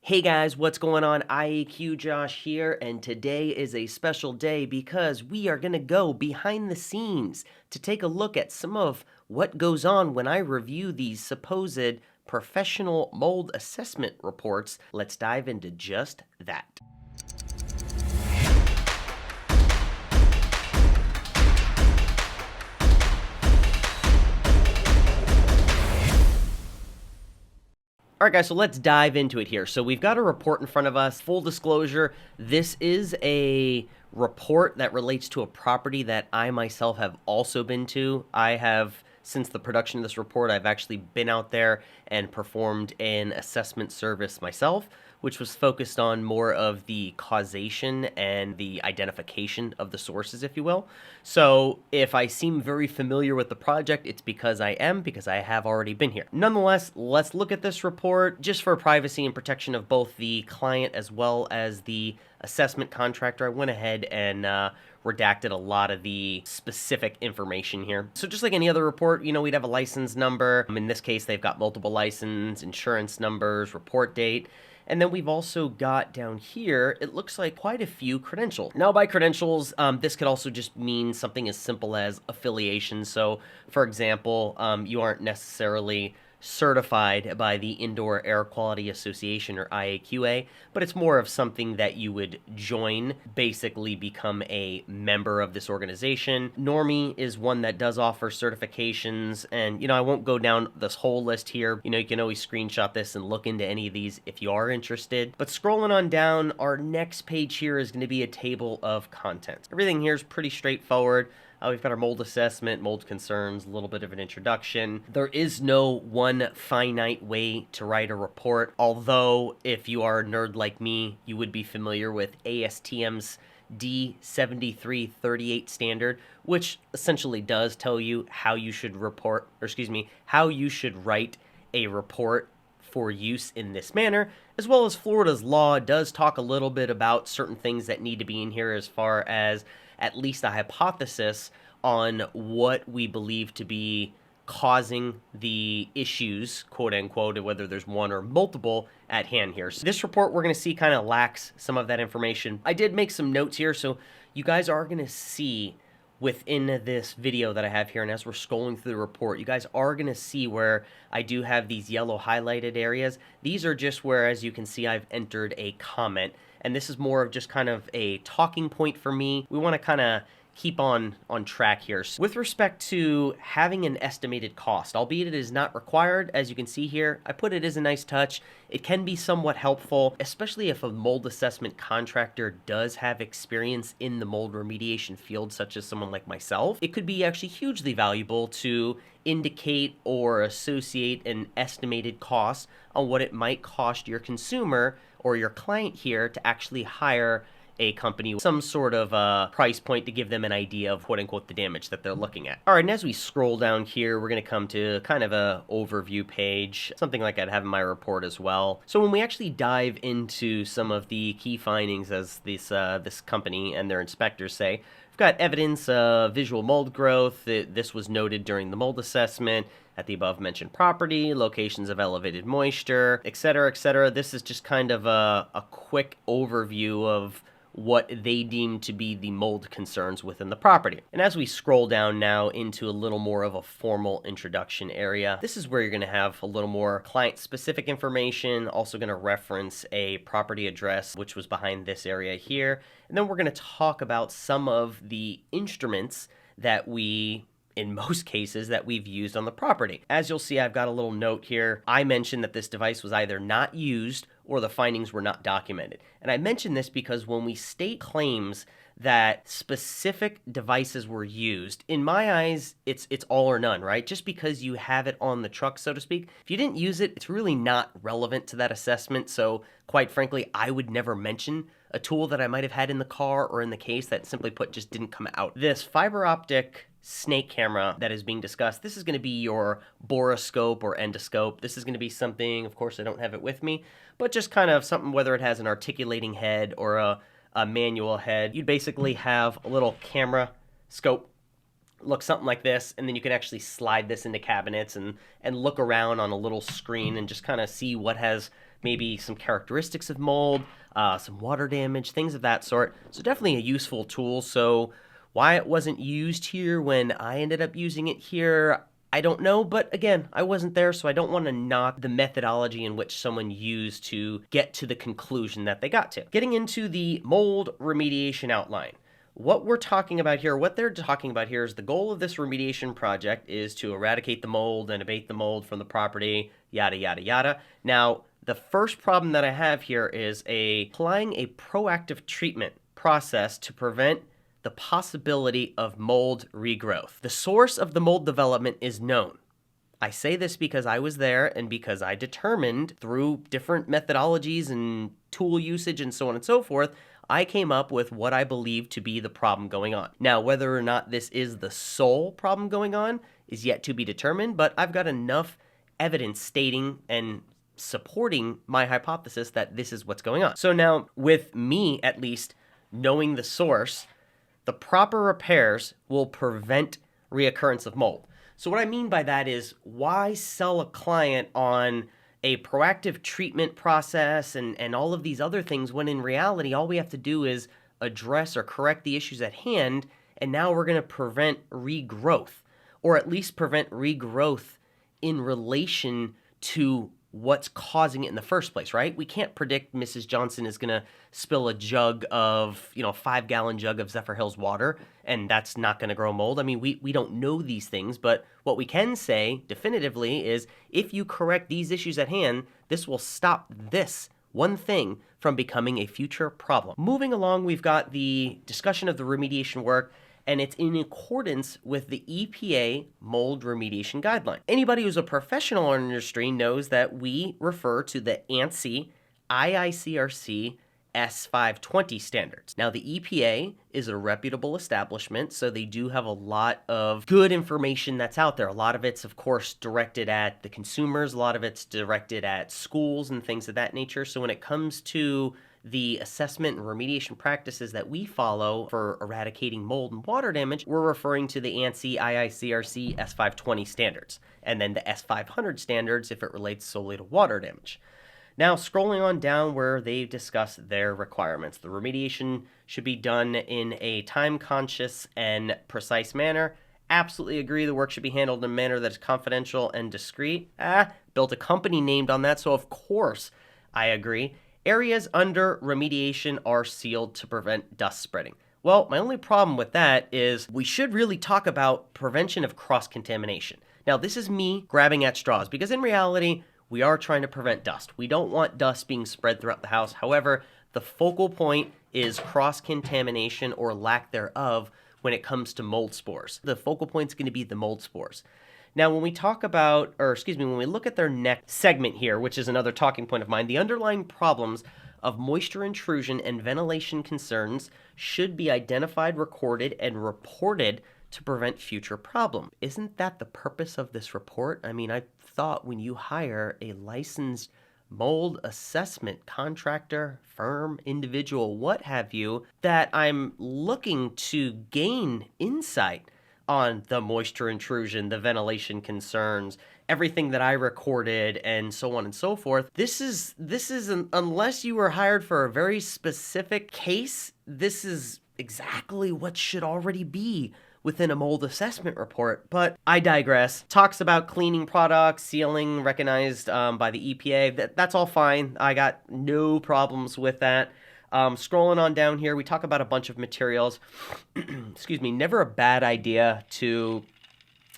Hey guys, what's going on? IAQ Josh here, and today is a special day because we are going to go behind the scenes to take a look at some of what goes on when I review these supposed professional mold assessment reports. Let's dive into just that. All right, guys, so let's dive into it here. So we've got a report in front of us. Full disclosure, this is a report that relates to a property that I myself have also been to. I have, since the production of this report, I've actually been out there and performed an assessment service myself, which was focused on more of the causation and the identification of the sources, if you will. So if I seem very familiar with the project, it's because I have already been here. Nonetheless, let's look at this report just for privacy and protection of both the client as well as the assessment contractor. I went ahead and redacted a lot of the specific information here. So just like any other report, we'd have a license number. In this case, they've got multiple license, insurance numbers, report date. And then we've also got down here, it looks like quite a few credentials. Now, by credentials, this could also just mean something as simple as affiliation. So, for example, you aren't necessarily certified by the Indoor Air Quality Association, or IAQA, but it's more of something that you would join, basically become a member of this organization. Normie is one that does offer certifications, and I won't go down this whole list here. You can always screenshot this and look into any of these if you are interested. But scrolling on down, our next page here is going to be a table of contents. Everything here is pretty straightforward. We've got our mold assessment, mold concerns, a little bit of an introduction. There is no one finite way to write a report, although if you are a nerd like me, you would be familiar with ASTM's D7338 standard, which essentially does tell you how you should how you should write a report for use in this manner, as well as Florida's law does talk a little bit about certain things that need to be in here as far as at least a hypothesis on what we believe to be causing the issues, quote unquote, whether there's one or multiple at hand here. So this report we're going to see kind of lacks some of that information. I did make some notes here, so you guys are going to see within this video that I have here, and as we're scrolling through the report, you guys are going to see where I do have these yellow highlighted areas. These are just where, as you can see, I've entered a comment, and this is more of just kind of a talking point for me. We want to kind of keep on track here. So with respect to having an estimated cost, albeit it is not required, as you can see here, I put it as a nice touch. It can be somewhat helpful, especially if a mold assessment contractor does have experience in the mold remediation field, such as someone like myself. It could be actually hugely valuable to indicate or associate an estimated cost on what it might cost your consumer or your client here to actually hire a company, some sort of price point to give them an idea of quote unquote the damage that they're looking at. All right, and as we scroll down here, we're going to come to kind of a overview page, something like I'd have in my report as well. So when we actually dive into some of the key findings, as this company and their inspectors say, we've got evidence of visual mold growth. This was noted during the mold assessment at the above mentioned property, locations of elevated moisture, etc., etc. This is just kind of a quick overview of what they deem to be the mold concerns within the property. And as we scroll down now into a little more of a formal introduction area, this is where you're going to have a little more client-specific information, also going to reference a property address, which was behind this area here. And then we're going to talk about some of the instruments that in most cases, that we've used on the property. As you'll see, I've got a little note here. I mentioned that this device was either not used or the findings were not documented. And I mention this because when we state claims that specific devices were used, in my eyes, it's all or none, right? Just because you have it on the truck, so to speak, if you didn't use it, it's really not relevant to that assessment. So quite frankly, I would never mention a tool that I might have had in the car or in the case that, simply put, just didn't come out. This fiber optic snake camera that is being discussed, this is going to be your boroscope or endoscope. This is going to be something, of course I don't have it with me, but just kind of something, whether it has an articulating head or a manual head. You'd basically have a little camera scope, look something like this, and then you can actually slide this into cabinets and look around on a little screen and just kind of see what has maybe some characteristics of mold, some water damage, things of that sort. So definitely a useful tool. So why it wasn't used here when I ended up using it here, I don't know, but again, I wasn't there, so I don't want to knock the methodology in which someone used to get to the conclusion that they got to. Getting into the mold remediation outline. What we're talking about here, what they're talking about here is the goal of this remediation project is to eradicate the mold and abate the mold from the property, yada, yada, yada. Now, the first problem that I have here is applying a proactive treatment process to prevent the possibility of mold regrowth. The source of the mold development is known. I say this because I was there and because I determined through different methodologies and tool usage and so on and so forth, I came up with what I believe to be the problem going on. Now, whether or not this is the sole problem going on is yet to be determined, but I've got enough evidence stating and supporting my hypothesis that this is what's going on. So now, with me at least knowing the source, the proper repairs will prevent reoccurrence of mold. So what I mean by that is, why sell a client on a proactive treatment process and all of these other things when in reality, all we have to do is address or correct the issues at hand, and now we're going to prevent regrowth, or at least prevent regrowth in relation to what's causing it in the first place, right? We can't predict Mrs. Johnson is going to spill a jug of, 5-gallon jug of Zephyr Hills water, and that's not going to grow mold. I mean, we don't know these things, but what we can say definitively is if you correct these issues at hand, this will stop this one thing from becoming a future problem. Moving along, we've got the discussion of the remediation work, and it's in accordance with the EPA mold remediation guideline. Anybody who's a professional in the industry knows that we refer to the ANSI IICRC S520 standards. Now, the EPA is a reputable establishment, so they do have a lot of good information that's out there. A lot of it's, of course, directed at the consumers. A lot of it's directed at schools and things of that nature. So when it comes to the assessment and remediation practices that we follow for eradicating mold and water damage, we're referring to the ANSI IICRC S520 standards, and then the S500 standards if it relates solely to water damage. Now, scrolling on down where they've discussed their requirements, the remediation should be done in a time-conscious and precise manner. Absolutely agree the work should be handled in a manner that is confidential and discreet. Built a company named on that, so of course I agree. Areas under remediation are sealed to prevent dust spreading. Well, my only problem with that is we should really talk about prevention of cross-contamination. Now, this is me grabbing at straws because in reality, we are trying to prevent dust. We don't want dust being spread throughout the house. However, the focal point is cross-contamination or lack thereof when it comes to mold spores. The focal point is going to be the mold spores. Now, when we talk about, when we look at their next segment here, which is another talking point of mine, the underlying problems of moisture intrusion and ventilation concerns should be identified, recorded, and reported to prevent future problems. Isn't that the purpose of this report? I mean, I thought when you hire a licensed mold assessment contractor, firm, individual, what have you, that I'm looking to gain insight on the moisture intrusion, the ventilation concerns, everything that I recorded, and so on and so forth. This is unless you were hired for a very specific case, this is exactly what should already be within a mold assessment report. But I digress. Talks about cleaning products, sealing recognized by the EPA. That's all fine. I got no problems with that. Scrolling on down here, we talk about a bunch of materials. Never a bad idea to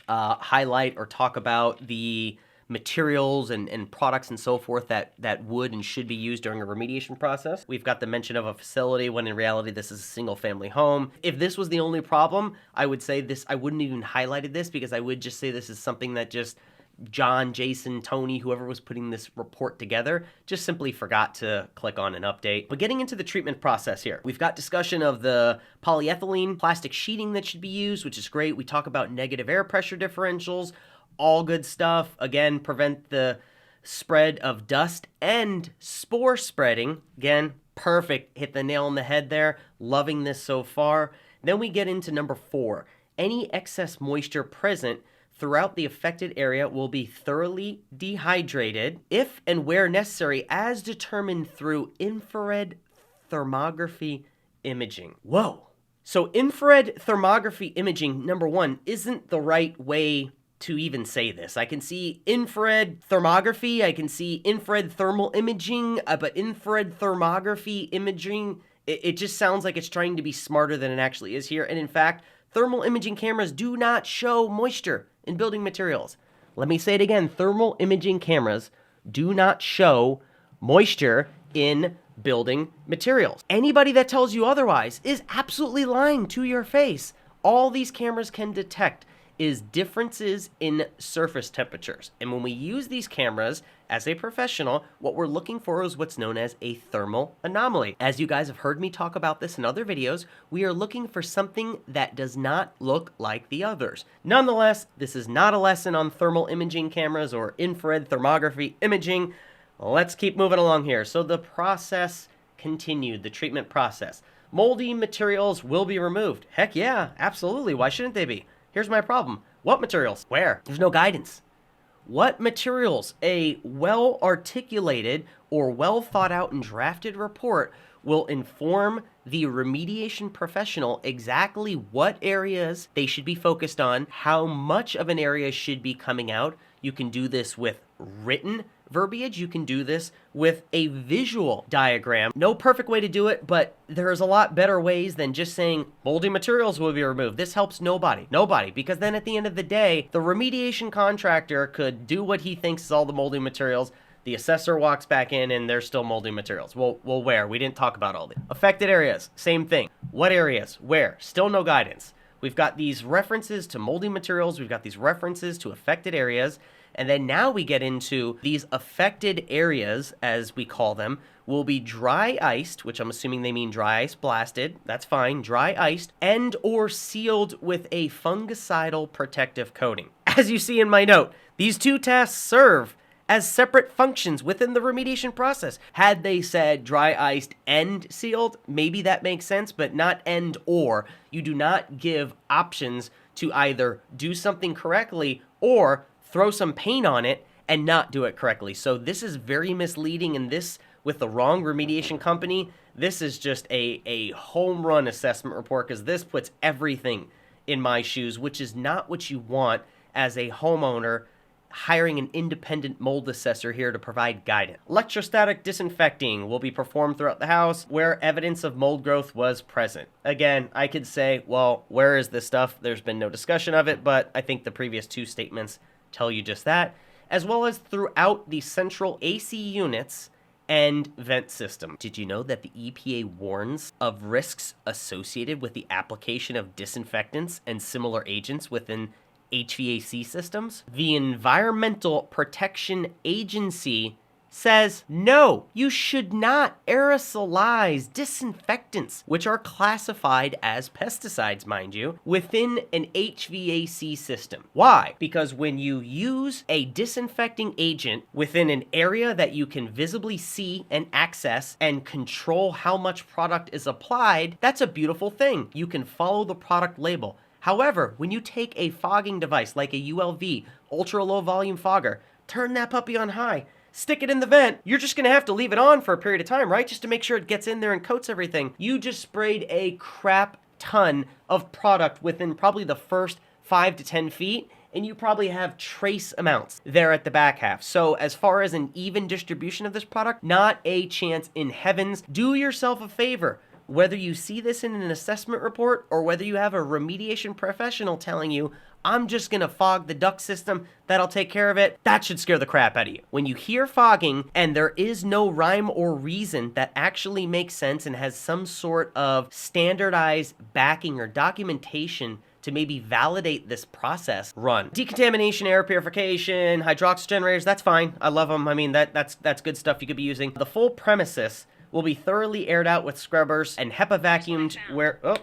highlight or talk about the materials and products and so forth that would and should be used during a remediation process. We've got the mention of a facility when in reality this is a single family home. If this was the only problem, I would say this, I wouldn't even highlighted this because I would just say this is something that just John, Jason, Tony, whoever was putting this report together, just simply forgot to click on an update. But getting into the treatment process here, we've got discussion of the polyethylene plastic sheeting that should be used, which is great. We talk about negative air pressure differentials, all good stuff. Again, prevent the spread of dust and spore spreading. Again, perfect. Hit the nail on the head there. Loving this so far. Then we get into number 4. Any excess moisture present throughout the affected area will be thoroughly dehydrated if and where necessary as determined through infrared thermography imaging. Whoa. So infrared thermography imaging, number one, isn't the right way to even say this. I can see infrared thermography, I can see infrared thermal imaging, but infrared thermography imaging, it just sounds like it's trying to be smarter than it actually is here. And in fact, thermal imaging cameras do not show moisture in building materials. Let me say it again, thermal imaging cameras do not show moisture in building materials. Anybody that tells you otherwise is absolutely lying to your face. All these cameras can detect is differences in surface temperatures. And when we use these cameras as a professional, what we're looking for is what's known as a thermal anomaly. As you guys have heard me talk about this in other videos, we are looking for something that does not look like the others. Nonetheless, this is not a lesson on thermal imaging cameras or infrared thermography imaging. Let's keep moving along here. So the process continued, the treatment process. Moldy materials will be removed. Heck yeah, absolutely. Why shouldn't they be? Here's my problem. What materials? Where? There's no guidance. What materials? A well-articulated or well-thought-out and drafted report will inform the remediation professional exactly what areas they should be focused on, how much of an area should be coming out. You can do this with written verbiage. You can do this with a visual diagram. No perfect way to do it, but there's a lot better ways than just saying moldy materials will be removed. This helps nobody, because then at the end of the day, the remediation contractor could do what he thinks is all the moldy materials. The assessor walks back in and there's still moldy materials. Well, where? We didn't talk about all the affected areas. Same thing. What areas? Where? Still no guidance. We've got these references to moldy materials. We've got these references to affected areas. And then now we get into these affected areas, as we call them, will be dry iced, which I'm assuming they mean dry ice blasted. That's fine. Dry iced and or sealed with a fungicidal protective coating. As you see in my note, these two tasks serve as separate functions within the remediation process. Had they said dry iced and sealed, maybe that makes sense, but not and or. You do not give options to either do something correctly or throw some paint on it and not do it correctly. So this is very misleading, and this, with the wrong remediation company, this is just a home run assessment report, because this puts everything in my shoes, which is not what you want as a homeowner hiring an independent mold assessor here to provide guidance. Electrostatic disinfecting will be performed throughout the house where evidence of mold growth was present. Again, I could say, well, where is this stuff? There's been no discussion of it, but I think the previous two statements tell you just that, as well as throughout the central AC units and vent system. Did you know that the EPA warns of risks associated with the application of disinfectants and similar agents within HVAC systems? The Environmental Protection Agency says, no, you should not aerosolize disinfectants, which are classified as pesticides, mind you, within an HVAC system. Why? Because when you use a disinfecting agent within an area that you can visibly see and access and control how much product is applied, that's a beautiful thing. You can follow the product label. However, when you take a fogging device like a ULV, ultra low volume fogger, turn that puppy on high, stick it in the vent, you're just gonna have to leave it on for a period of time, right? Just to make sure it gets in there and coats everything. You just sprayed a crap ton of product within probably the first 5 to 10 feet, and you probably have trace amounts there at the back half. So as far as an even distribution of this product, not a chance in heavens. Do yourself a favor. Whether you see this in an assessment report or whether you have a remediation professional telling you, I'm just gonna fog the duct system, that'll take care of it, that should scare the crap out of you. When you hear fogging and there is no rhyme or reason that actually makes sense and has some sort of standardized backing or documentation to maybe validate this process, run. Decontamination, air purification, hydroxyl generators, that's fine. I love them. I mean, that's good stuff you could be using. The full premises will be thoroughly aired out with scrubbers and HEPA vacuumed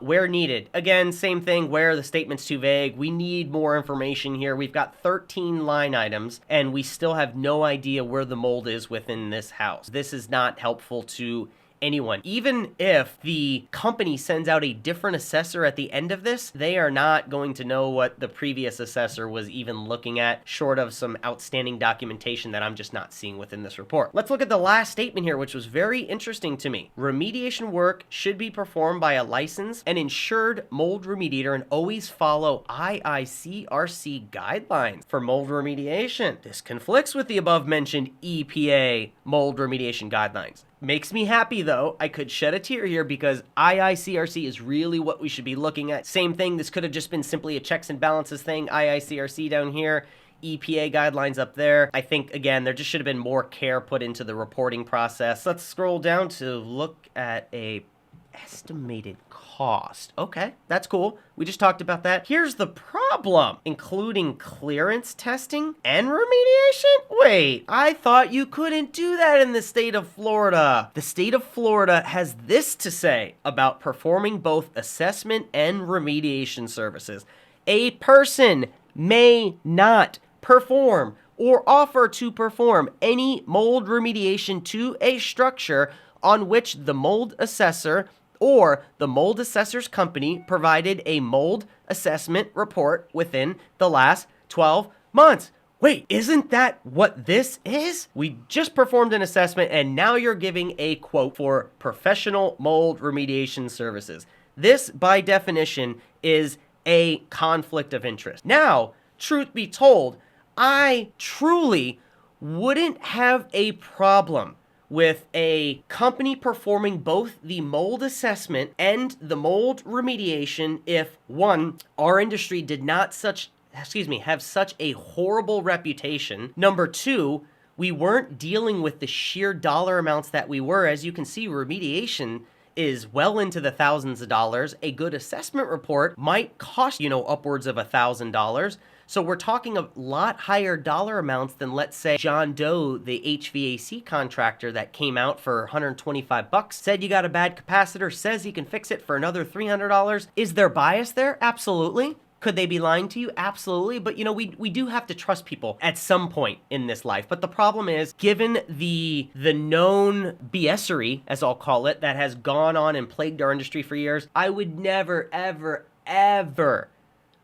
where needed. Again, same thing, where the statement's too vague. We need more information here. We've got 13 line items, and we still have no idea where the mold is within this house. This is not helpful to anyone. Even if the company sends out a different assessor at the end of this, they are not going to know what the previous assessor was even looking at, short of some outstanding documentation that I'm just not seeing within this report. Let's look at the last statement here, which was very interesting to me. Remediation work should be performed by a licensed and insured mold remediator and always follow IICRC guidelines for mold remediation. This conflicts with the above mentioned EPA mold remediation guidelines. Makes me happy though. I could shed a tear here because IICRC is really what we should be looking at. Same thing, this could have just been simply a checks and balances thing. IICRC down here, EPA guidelines up there. I think, again, there just should have been more care put into the reporting process. Let's scroll down to look at a estimated cost. Okay, that's cool. We just talked about that. Here's the problem. Including clearance testing and remediation? Wait, I thought you couldn't do that in the state of Florida. The state of Florida has this to say about performing both assessment and remediation services. A person may not perform or offer to perform any mold remediation to a structure on which the mold assessor or the mold assessor's company provided a mold assessment report within the last 12 months. Wait, isn't that what this is? We just performed an assessment and now you're giving a quote for professional mold remediation services. This, by definition, is a conflict of interest. Now, truth be told, I truly wouldn't have a problem with a company performing both the mold assessment and the mold remediation if, one, our industry did not have such a horrible reputation. Number two, we weren't dealing with the sheer dollar amounts that we were. As you can see, remediation is well into the thousands of dollars. A good assessment report might cost, upwards of $1,000. So we're talking a lot higher dollar amounts than, let's say, John Doe, the HVAC contractor that came out for $125, said you got a bad capacitor, says he can fix it for another $300. Is there bias there? Absolutely. Could they be lying to you? Absolutely. But, we do have to trust people at some point in this life. But the problem is, given the known BSery, as I'll call it, that has gone on and plagued our industry for years, I would never, ever, ever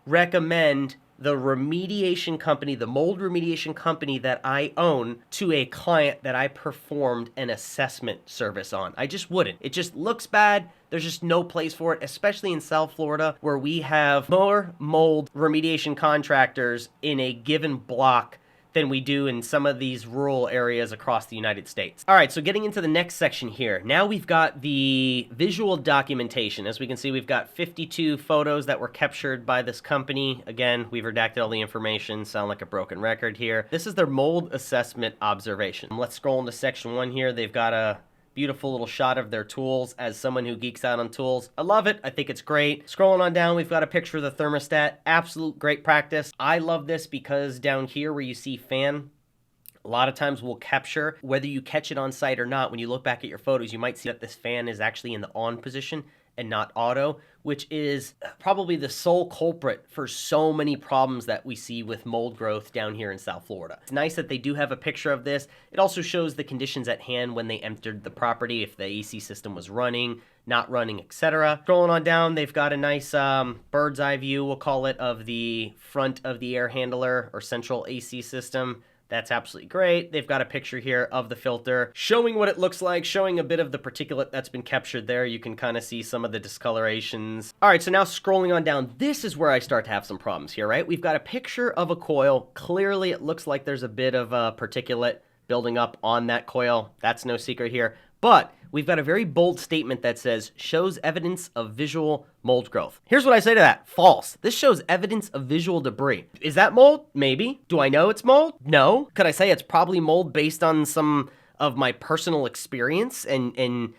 recommend the remediation company, the mold remediation company that I own, to a client that I performed an assessment service on. I just wouldn't. It just looks bad. There's just no place for it, especially in South Florida, where we have more mold remediation contractors in a given block than we do in some of these rural areas across the United States. All right, so getting into the next section here. Now we've got the visual documentation. As we can see, we've got 52 photos that were captured by this company. Again, we've redacted all the information. Sound like a broken record here. This is their mold assessment observation. Let's scroll into section 1 here. They've got a beautiful little shot of their tools. As someone who geeks out on tools, I love it. I think it's great. Scrolling on down, we've got a picture of the thermostat. Absolute great practice. I love this because down here where you see fan, a lot of times we'll capture, whether you catch it on site or not, when you look back at your photos, you might see that this fan is actually in the on position and not auto, which is probably the sole culprit for so many problems that we see with mold growth down here in South Florida. It's nice that they do have a picture of this. It also shows the conditions at hand when they entered the property, if the AC system was running, not running, etc. Scrolling on down, they've got a nice bird's eye view, we'll call it, of the front of the air handler or central AC system. That's absolutely great. They've got a picture here of the filter showing what it looks like, showing a bit of the particulate that's been captured there. You can kind of see some of the discolorations. All right, so now scrolling on down, this is where I start to have some problems here, right? We've got a picture of a coil. Clearly, it looks like there's a bit of particulate building up on that coil. That's no secret here. But we've got a very bold statement that says, shows evidence of visual mold growth. Here's what I say to that. False. This shows evidence of visual debris. Is that mold? Maybe. Do I know it's mold? No. Could I say it's probably mold based on some of my personal experience and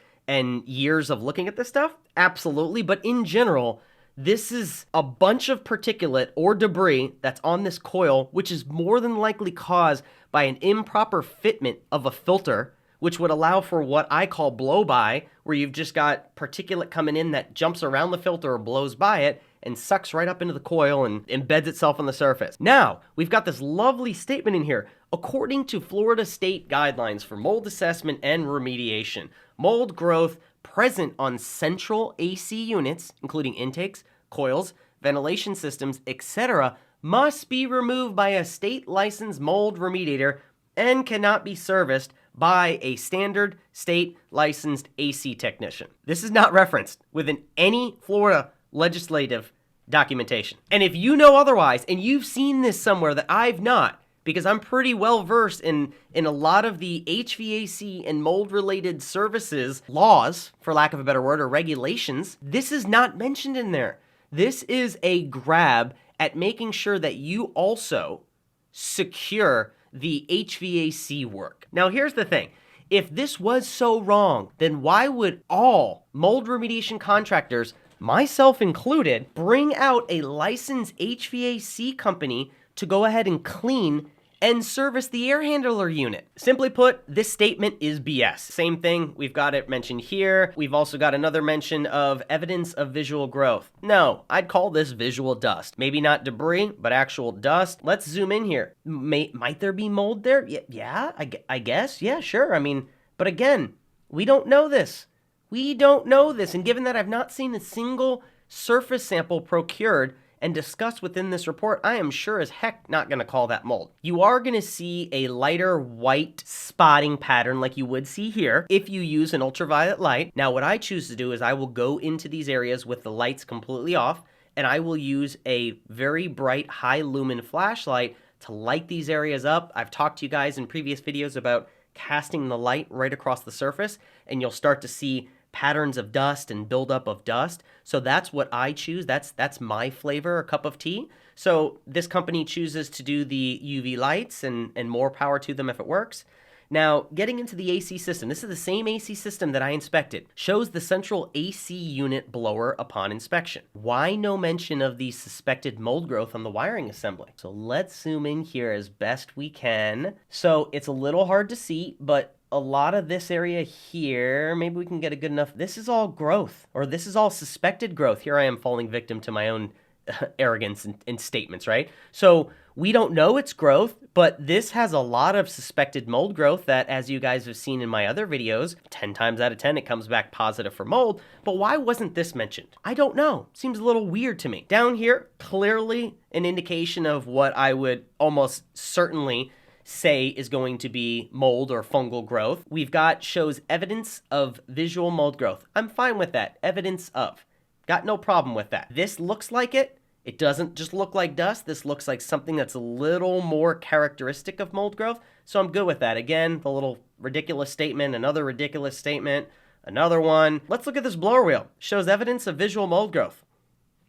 years of looking at this stuff? Absolutely. But in general, this is a bunch of particulate or debris that's on this coil, which is more than likely caused by an improper fitment of a filter, which would allow for what I call blow-by, where you've just got particulate coming in that jumps around the filter or blows by it and sucks right up into the coil and embeds itself on the surface. Now, we've got this lovely statement in here. According to Florida state guidelines for mold assessment and remediation, mold growth present on central AC units, including intakes, coils, ventilation systems, etc., must be removed by a state-licensed mold remediator and cannot be serviced by a standard state-licensed AC technician. This is not referenced within any Florida legislative documentation. And if you know otherwise, and you've seen this somewhere that I've not, because I'm pretty well versed in a lot of the HVAC and mold-related services laws, for lack of a better word, or regulations, this is not mentioned in there. This is a grab at making sure that you also secure the HVAC work. Now, here's the thing. If this was so wrong, then why would all mold remediation contractors, myself included, bring out a licensed HVAC company to go ahead and clean and service the air handler unit? Simply put, this statement is BS. Same thing, we've got it mentioned here. We've also got another mention of evidence of visual growth. No, I'd call this visual dust. Maybe not debris, but actual dust. Let's zoom in here. Might there be mold there? Yeah, I guess. Yeah, sure. I mean, but again, we don't know this. We don't know this. And given that I've not seen a single surface sample procured and discussed within this report, I am sure as heck not going to call that mold. You are going to see a lighter white spotting pattern like you would see here if you use an ultraviolet light. Now, what I choose to do is I will go into these areas with the lights completely off, and I will use a very bright high lumen flashlight to light these areas up. I've talked to you guys in previous videos about casting the light right across the surface, and you'll start to see patterns of dust and buildup of dust. So that's what I choose. That's my flavor, a cup of tea. So this company chooses to do the UV lights, and more power to them if it works. Now, getting into the AC system, this is the same AC system that I inspected. Shows the central AC unit blower upon inspection. Why no mention of the suspected mold growth on the wiring assembly? So let's zoom in here as best we can. So it's a little hard to see, but a lot of this area here, maybe we can get a good enough. This is all growth, or this is all suspected growth. Here I am falling victim to my own arrogance and statements, right? So we don't know it's growth, but this has a lot of suspected mold growth that, as you guys have seen in my other videos, 10 times out of 10, it comes back positive for mold. But why wasn't this mentioned? I don't know. Seems a little weird to me. Down here, clearly an indication of what I would almost certainly say is going to be mold or fungal growth. We've got shows evidence of visual mold growth. I'm fine with that. Evidence of. Got no problem with that. This looks like it. It doesn't just look like dust. This looks like something that's a little more characteristic of mold growth. So I'm good with that. Again, the little ridiculous statement, another ridiculous statement, another one. Let's look at this blower wheel. Shows evidence of visual mold growth.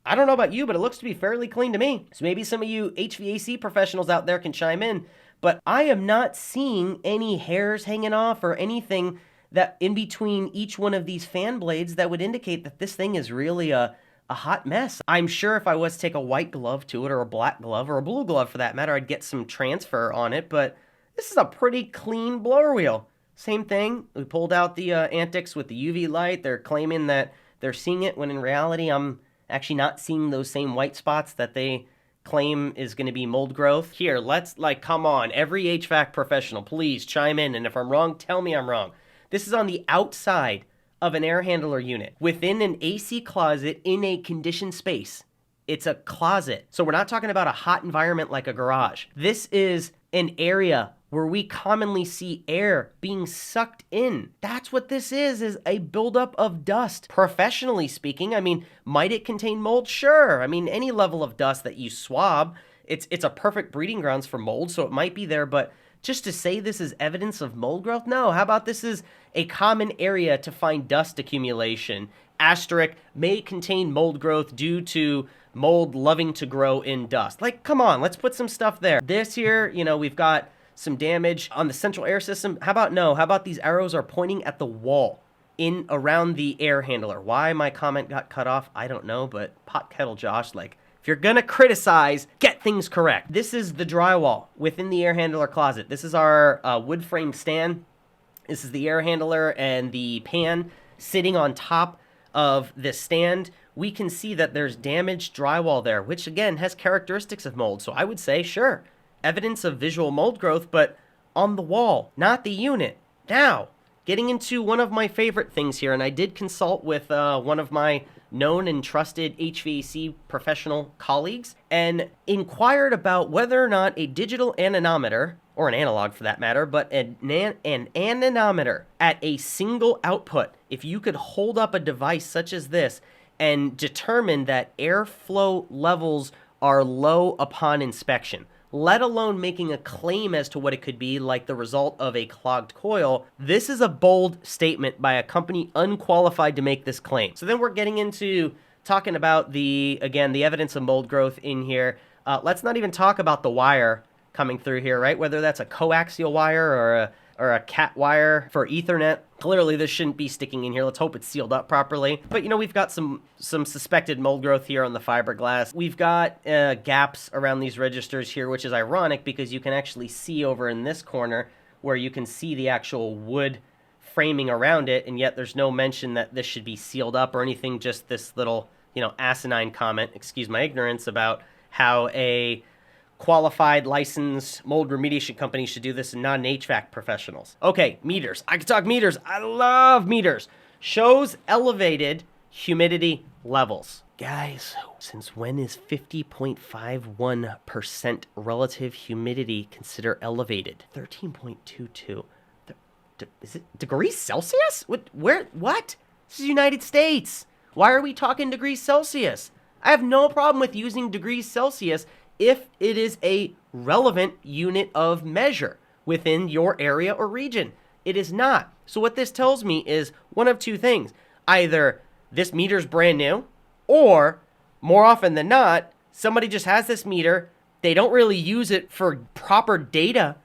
I don't know about you, but it looks to be fairly clean to me. So maybe some of you HVAC professionals out there can chime in. But I am not seeing any hairs hanging off or anything that in between each one of these fan blades that would indicate that this thing is really a hot mess. I'm sure if I was to take a white glove to it, or a black glove, or a blue glove for that matter, I'd get some transfer on it, but this is a pretty clean blower wheel. Same thing, we pulled out the antics with the UV light. They're claiming that they're seeing it, when in reality, I'm actually not seeing those same white spots that they claim is going to be mold growth. Here, let's, come on, every HVAC professional, please chime in, and if I'm wrong, tell me I'm wrong. This is on the outside of an air handler unit, within an AC closet in a conditioned space. It's a closet. So we're not talking about a hot environment like a garage. This is an area where we commonly see air being sucked in. That's what this is a buildup of dust. Professionally speaking, I mean, might it contain mold? Sure. I mean, any level of dust that you swab, it's a perfect breeding grounds for mold, so it might be there, but just to say this is evidence of mold growth? No, how about this is a common area to find dust accumulation. Asterisk, may contain mold growth due to mold loving to grow in dust. Come on, let's put some stuff there. This here, we've got some damage on the central air system. How about no? How about these arrows are pointing at the wall in around the air handler? Why my comment got cut off, I don't know, but pot kettle Josh, if you're gonna criticize, get things correct. This is the drywall within the air handler closet. This is our wood frame stand. This is the air handler and the pan sitting on top of this stand. We can see that there's damaged drywall there, which again has characteristics of mold. So I would say, sure, evidence of visual mold growth, but on the wall, not the unit. Now, getting into one of my favorite things here, and I did consult with one of my known and trusted HVAC professional colleagues and inquired about whether or not a digital anemometer, or an analog for that matter, but an anemometer at a single output, if you could hold up a device such as this and determine that airflow levels are low upon inspection, let alone making a claim as to what it could be, like the result of a clogged coil. This is a bold statement by a company unqualified to make this claim. So then we're getting into talking about the evidence of mold growth in here. Let's not even talk about the wire coming through here, right? Whether that's a coaxial wire or a cat wire for Ethernet. Clearly this shouldn't be sticking in here. Let's hope it's sealed up properly. But we've got some suspected mold growth here on the fiberglass. We've got gaps around these registers here, which is ironic because you can actually see over in this corner where you can see the actual wood framing around it, and yet there's no mention that this should be sealed up or anything, just this little, asinine comment, excuse my ignorance, about how a qualified licensed mold remediation company should do this and not an HVAC professionals. Okay, meters. I can talk meters. I love meters. Shows elevated humidity levels. Guys, since when is 50.51% relative humidity considered elevated? 13.22. Is it degrees Celsius? What? This is United States. Why are we talking degrees Celsius? I have no problem with using degrees Celsius if it is a relevant unit of measure within your area or region. It is not. So what this tells me is one of two things. Either this meter's brand new, or more often than not, somebody just has this meter, they don't really use it for proper data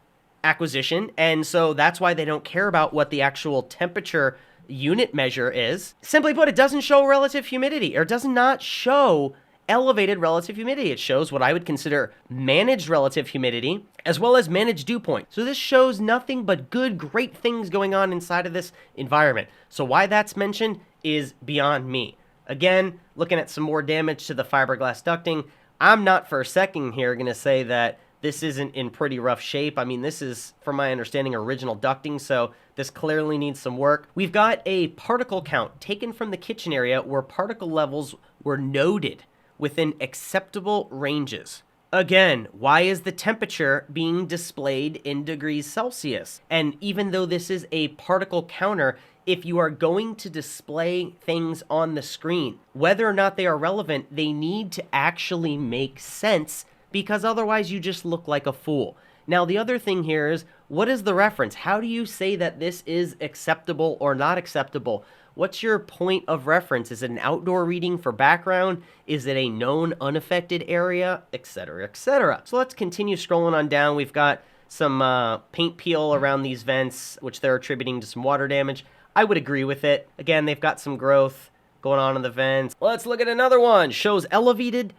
acquisition, and so that's why they don't care about what the actual temperature unit measure is. Simply put, it doesn't show relative humidity, or does not show elevated relative humidity. It shows what I would consider managed relative humidity as well as managed dew point. So this shows nothing but great things going on inside of this environment. So why that's mentioned is beyond me. Again, looking at some more damage to the fiberglass ducting, I'm not for a second here going to say that this isn't in pretty rough shape. I mean, this is, from my understanding, original ducting, so this clearly needs some work. We've got a particle count taken from the kitchen area where particle levels were noted within acceptable ranges. Again, why is the temperature being displayed in degrees Celsius? And even though this is a particle counter, if you are going to display things on the screen, whether or not they are relevant, they need to actually make sense, because otherwise you just look like a fool. Now, the other thing here is, what is the reference? How do you say that this is acceptable or not acceptable? What's your point of reference? Is it an outdoor reading for background? Is it a known unaffected area? Etc., etc. So let's continue scrolling on down. We've got some paint peel around these vents, which they're attributing to some water damage. I would agree with it. Again, they've got some growth going on in the vents. Let's look at another one. Shows elevated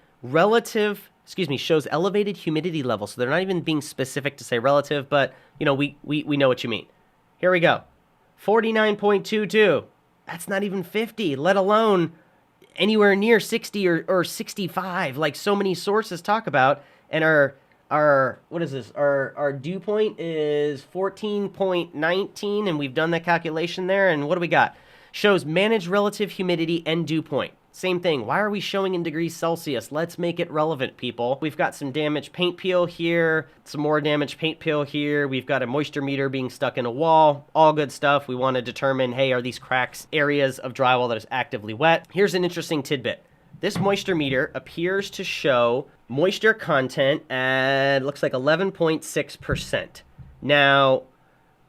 humidity levels. So they're not even being specific to say relative, but we know what you mean. Here we go. 49.22. That's not even 50, let alone anywhere near 60 or 65, like so many sources talk about. And our what is this? Our dew point is 14.19, and we've done that calculation there. And what do we got? Shows managed relative humidity and dew point. Same thing. Why are we showing in degrees Celsius? Let's make it relevant, people. We've got some damaged paint peel here, some more damaged paint peel here. We've got a moisture meter being stuck in a wall. All good stuff. We want to determine, hey, are these cracks areas of drywall that is actively wet? Here's an interesting tidbit. This moisture meter appears to show moisture content at, looks like 11.6%. Now,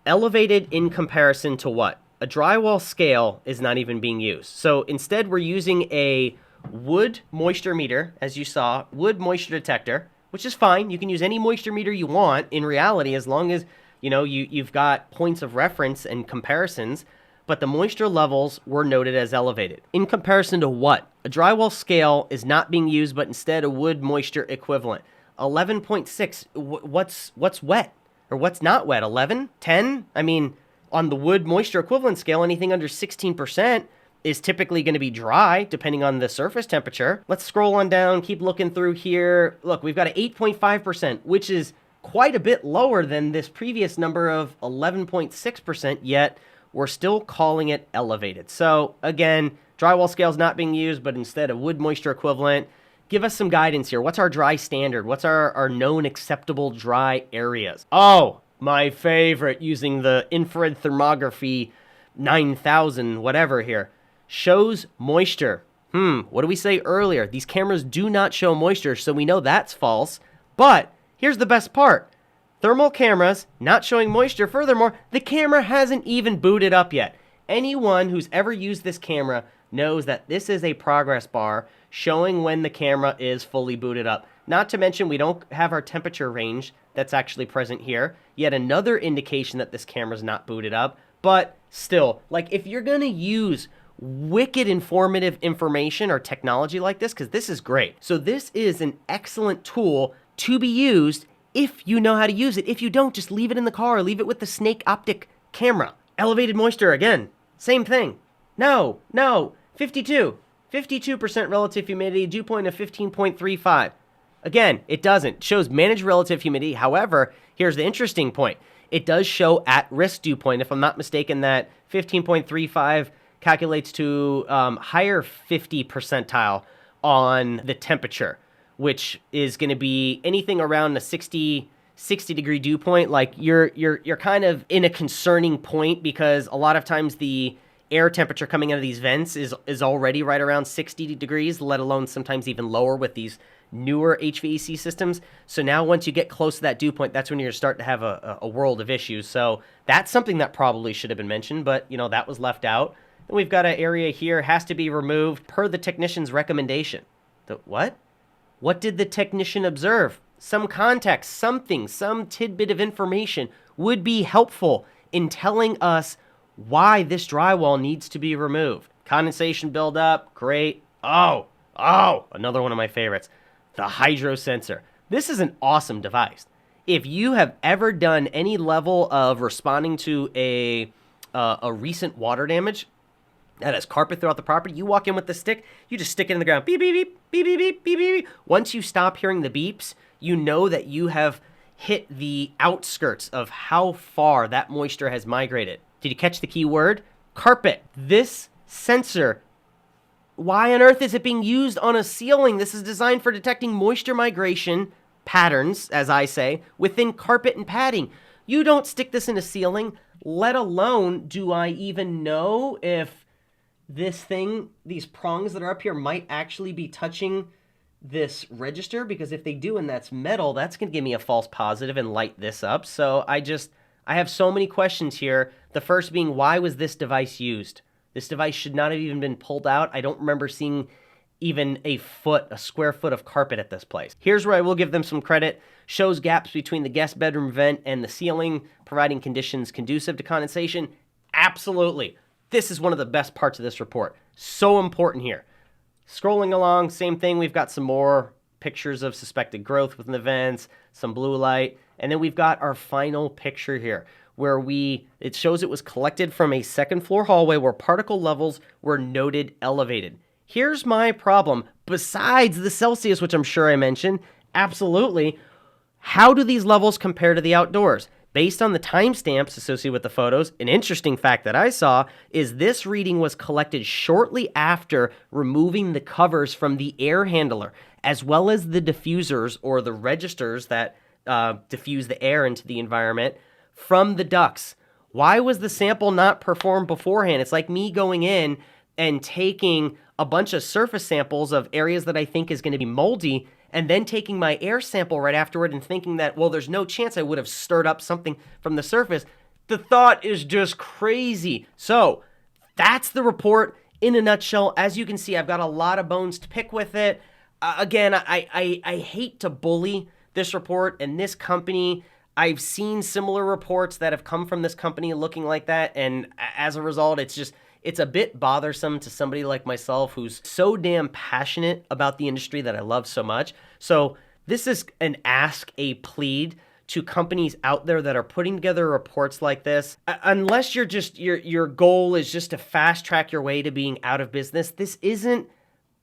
elevated in comparison to what? A drywall scale is not even being used. So instead, we're using a wood moisture meter, as you saw, wood moisture detector, which is fine. You can use any moisture meter you want in reality, as long as you've got points of reference and comparisons. But the moisture levels were noted as elevated. In comparison to what? A drywall scale is not being used, but instead a wood moisture equivalent. 11.6. What's wet? Or what's not wet? 11? 10? I mean, on the wood moisture equivalent scale, anything under 16% is typically going to be dry, depending on the surface temperature. Let's scroll on down, keep looking through here. Look, we've got an 8.5%, which is quite a bit lower than this previous number of 11.6%, yet we're still calling it elevated. So again, drywall scale is not being used, but instead a wood moisture equivalent. Give us some guidance here. What's our dry standard? What's our known acceptable dry areas? Oh, my favorite, using the infrared thermography 9000, whatever here, shows moisture. What did we say earlier? These cameras do not show moisture, so we know that's false. But here's the best part. Thermal cameras not showing moisture. Furthermore, the camera hasn't even booted up yet. Anyone who's ever used this camera knows that this is a progress bar showing when the camera is fully booted up. Not to mention, we don't have our temperature range that's actually present here. Yet another indication that this camera's not booted up. But still, like, if you're going to use wicked informative information or technology like this, because this is great. So this is an excellent tool to be used if you know how to use it. If you don't, just leave it in the car. Leave it with the Snake Optic camera. Elevated moisture, again, same thing. No, 52% relative humidity, dew point of 15.35. Again, it doesn't. It shows managed relative humidity. However, here's the interesting point. It does show at-risk dew point. If I'm not mistaken, that 15.35 calculates to higher 50 percentile on the temperature, which is going to be anything around a 60 degree dew point. Like you're kind of in a concerning point, because a lot of times the air temperature coming out of these vents is already right around 60 degrees, let alone sometimes even lower with these newer HVAC systems. So now once you get close to that dew point, that's when you're starting to have a world of issues. So that's something that probably should have been mentioned, but that was left out. And we've got an area here, has to be removed per the technician's recommendation. What? What did the technician observe? Some context, some tidbit of information would be helpful in telling us why this drywall needs to be removed. Condensation buildup, great. Oh, another one of my favorites, the hydro sensor. This is an awesome device. If you have ever done any level of responding to a recent water damage that has carpet throughout the property, you walk in with the stick, you just stick it in the ground, beep, beep, beep, beep, beep, beep, beep, beep. Once you stop hearing the beeps, you know that you have hit the outskirts of how far that moisture has migrated. Did you catch the key word? Carpet. This sensor, why on earth is it being used on a ceiling? This is designed for detecting moisture migration patterns, as I say, within carpet and padding. You don't stick this in a ceiling, let alone do I even know if this thing, these prongs that are up here, might actually be touching this register, because if they do and that's metal, that's going to give me a false positive and light this up. So I have so many questions here. The first being, why was this device used? This device should not have even been pulled out. I don't remember seeing even a square foot of carpet at this place. Here's where I will give them some credit. Shows gaps between the guest bedroom vent and the ceiling, providing conditions conducive to condensation. Absolutely. This is one of the best parts of this report. So important here. Scrolling along, same thing. We've got some more pictures of suspected growth within the vents, some blue light, and then we've got our final picture here where it shows it was collected from a second floor hallway where particle levels were noted elevated. Here's my problem. Besides the Celsius, which I'm sure I mentioned, absolutely, how do these levels compare to the outdoors? Based on the timestamps associated with the photos, an interesting fact that I saw is this reading was collected shortly after removing the covers from the air handler, as well as the diffusers or the registers that diffuse the air into the environment from the ducts. Why was the sample not performed beforehand? It's like me going in and taking a bunch of surface samples of areas that I think is going to be moldy, and then taking my air sample right afterward and thinking that, well, there's no chance I would have stirred up something from the surface. The thought is just crazy. So that's the report in a nutshell. As you can see, I've got a lot of bones to pick with it. Again, I hate to bully this report and this company. I've seen similar reports that have come from this company looking like that, and as a result, it's a bit bothersome to somebody like myself who's so damn passionate about the industry that I love so much. So this is an ask, a plead to companies out there that are putting together reports like this. Unless your goal is just to fast track your way to being out of business, this isn't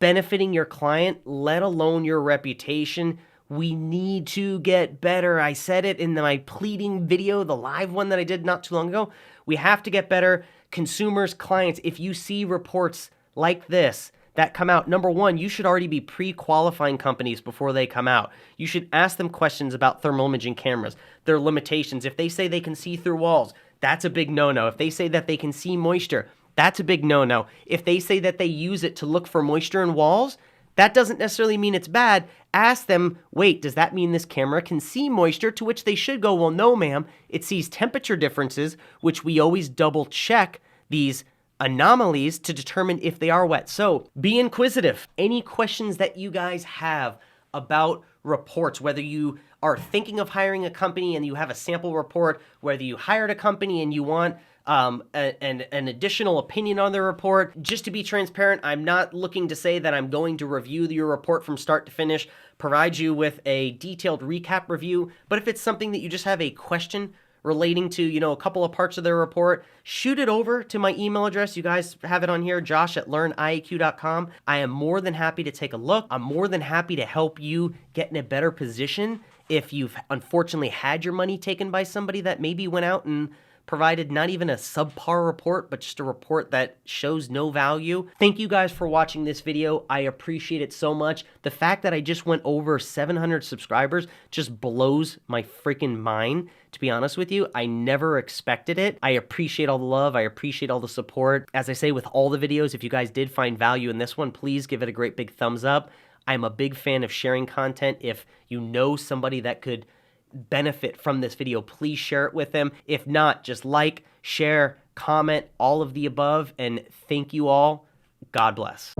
benefiting your client, let alone your reputation. We need to get better. I said it in my pleading video, the live one that I did not too long ago. We have to get better. Consumers, clients, if you see reports like this that come out, number one, you should already be pre-qualifying companies before they come out. You should ask them questions about thermal imaging cameras, their limitations. If they say they can see through walls, that's a big no-no. If they say that they can see moisture, that's a big no-no. If they say that they use it to look for moisture in walls, that doesn't necessarily mean it's bad. Ask them, wait, does that mean this camera can see moisture? To which they should go, well, no, ma'am. It sees temperature differences, which we always double check these anomalies to determine if they are wet. So be inquisitive. Any questions that you guys have about reports, whether you are thinking of hiring a company and you have a sample report, whether you hired a company and you want an additional opinion on the report. Just to be transparent, I'm not looking to say that I'm going to review your report from start to finish, provide you with a detailed recap review, but if it's something that you just have a question relating to, a couple of parts of their report, shoot it over to my email address. You guys have it on here, josh@learniaq.com. I am more than happy to take a look. I'm more than happy to help you get in a better position if you've unfortunately had your money taken by somebody that maybe went out and provided not even a subpar report, but just a report that shows no value. Thank you guys for watching this video. I appreciate it so much. The fact that I just went over 700 subscribers just blows my freaking mind, to be honest with you. I never expected it. I appreciate all the love. I appreciate all the support. As I say with all the videos, if you guys did find value in this one, please give it a great big thumbs up. I'm a big fan of sharing content. If you know somebody that could benefit from this video, please share it with them. If not, just like, share, comment, all of the above, and thank you all. God bless.